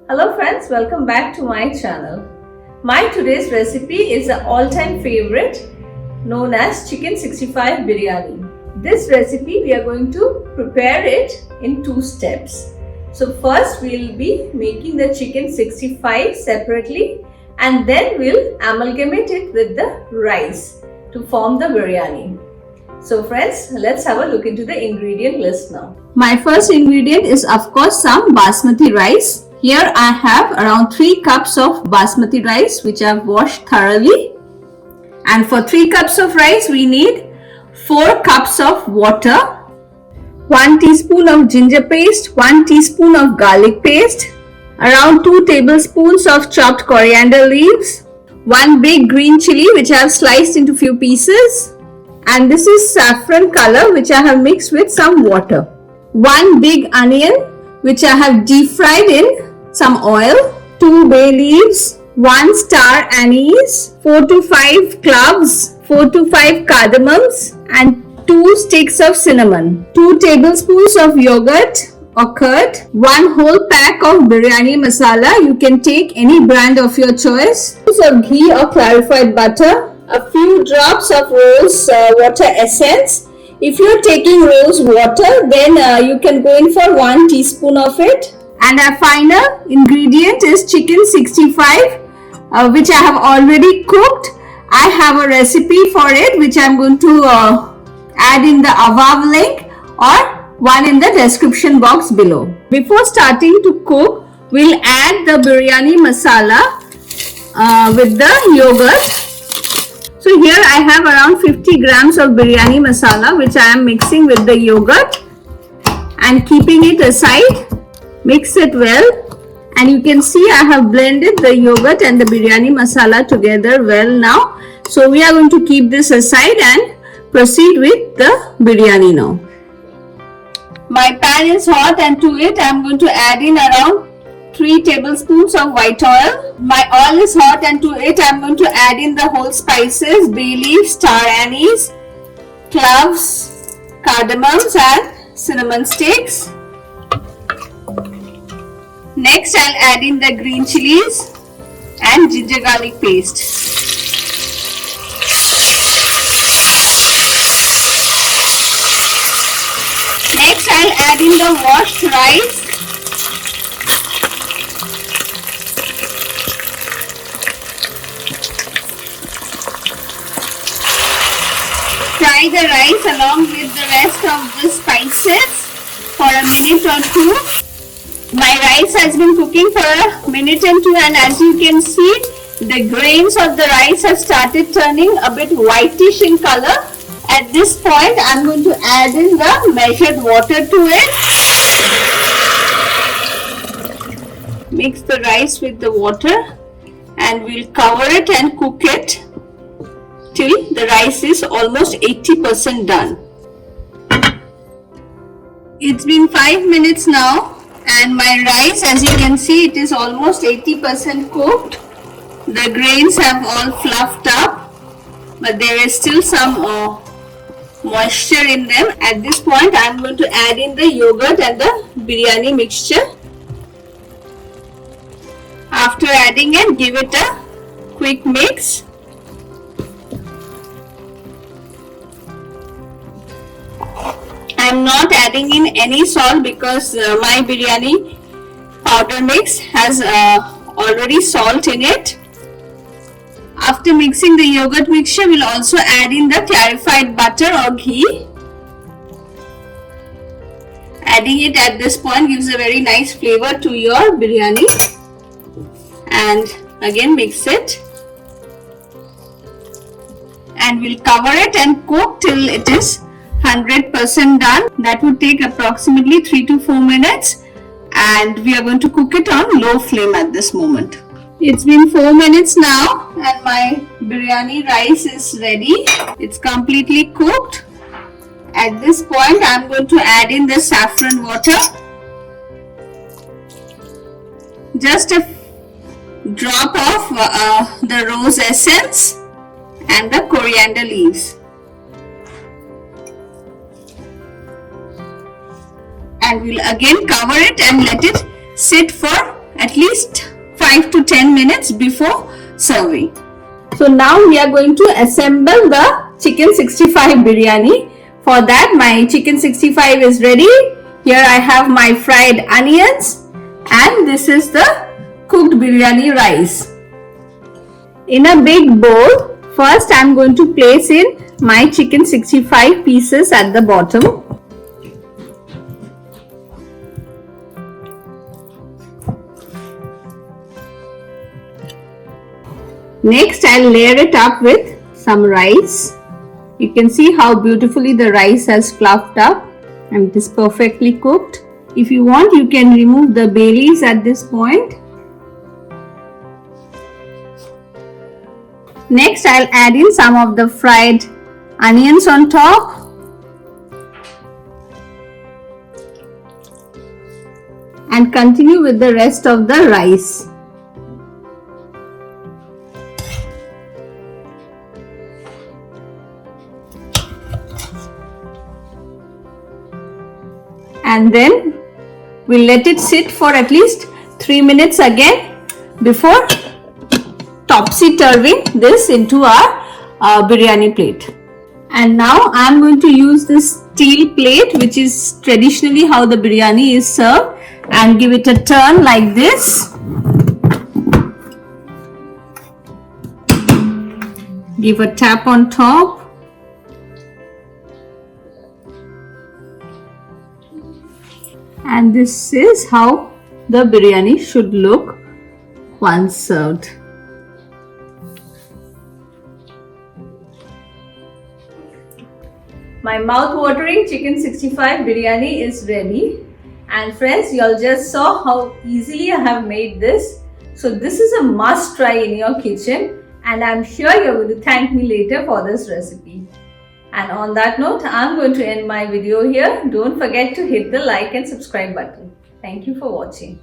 Hello friends, welcome back to my channel. My today's recipe is an all-time favorite known as chicken 65 biryani. This recipe we are going to prepare it in 2 steps. So first we'll be making the chicken 65 separately and then we'll amalgamate it with the rice to form the biryani. So friends, let's have a look into the ingredient list now. My first ingredient is of course some basmati rice. Here I have around 3 cups of basmati rice which I have washed thoroughly. And for 3 cups of rice we need 4 cups of water, 1 teaspoon of ginger paste, 1 teaspoon of garlic paste, around 2 tablespoons of chopped coriander leaves, 1 big green chili which I have sliced into few pieces, and this is saffron color which I have mixed with some water. 1 big onion which I have deep fried in some oil, 2 bay leaves, 1 star anise, 4 to 5 cloves, 4 to 5 cardamoms and 2 sticks of cinnamon, 2 tablespoons of yogurt or curd, 1 whole pack of biryani masala. You can take any brand of your choice, of ghee or clarified butter, a few drops of rose water essence. If you're taking rose water, then you can go in for 1 teaspoon of it. And our final ingredient is chicken 65 which I have already cooked. I have a recipe for it which I'm going to add in the above link or one in the description box below. Before starting to cook, we'll add the biryani masala with the yogurt. So here I have around 50 grams of biryani masala which I am mixing with the yogurt and keeping it aside. Mix it well, and you can see I have blended the yogurt and the biryani masala together well now. So we are going to keep this aside and proceed with the biryani now. My pan is hot and to it I am going to add in around 3 tablespoons of white oil. My oil is hot and to it I am going to add in the whole spices, bay leaf, star anise, cloves, cardamoms and cinnamon sticks. Next I'll add in the green chilies and ginger garlic paste. Next I'll add in the washed rice. Fry the rice along with the rest of the spices for a minute or 2. My rice has been cooking for a minute and 2, and as you can see, the grains of the rice have started turning a bit whitish in color. At this point, I am going to add in the measured water to it. Mix the rice with the water and we'll cover it and cook it till the rice is almost 80% done. It's been 5 minutes now. And my rice, as you can see, it is almost 80% cooked. The grains have all fluffed up, but there is still some moisture in them. At this point, I am going to add in the yogurt and the biryani mixture. After adding it, give it a quick mix. I am not adding in any salt because my biryani powder mix has already salt in it. After mixing the yogurt mixture, we'll also add in the clarified butter or ghee. Adding it at this point gives a very nice flavor to your biryani. And again mix it. And we'll cover it and cook till it is 100% done. That would take approximately 3 to 4 minutes, and we are going to cook it on low flame at this moment. It's been 4 minutes now and my biryani rice is ready. It's completely cooked. At this point I am going to add in the saffron water. Just a drop of the rose essence and the coriander leaves. And we'll again cover it and let it sit for at least 5 to 10 minutes before serving. So now we are going to assemble the chicken 65 biryani. For that, my chicken 65 is ready. Here I have my fried onions and this is the cooked biryani rice. In a big bowl, first I am going to place in my chicken 65 pieces at the bottom. Next, I'll layer it up with some rice. You can see how beautifully the rice has fluffed up and it is perfectly cooked. If you want, you can remove the bay leaves at this point. Next, I'll add in some of the fried onions on top. And continue with the rest of the rice. And then we'll let it sit for at least 3 minutes again before topsy-turving this into our biryani plate. And now I'm going to use this steel plate, which is traditionally how the biryani is served, and give it a turn like this. Give a tap on top. And this is how the biryani should look once served. My mouth-watering chicken 65 biryani is ready. And friends, you all just saw how easily I have made this. So this is a must try in your kitchen, and I'm sure you're going to thank me later for this recipe. And on that note, I'm going to end my video here. Don't forget to hit the like and subscribe button. Thank you for watching.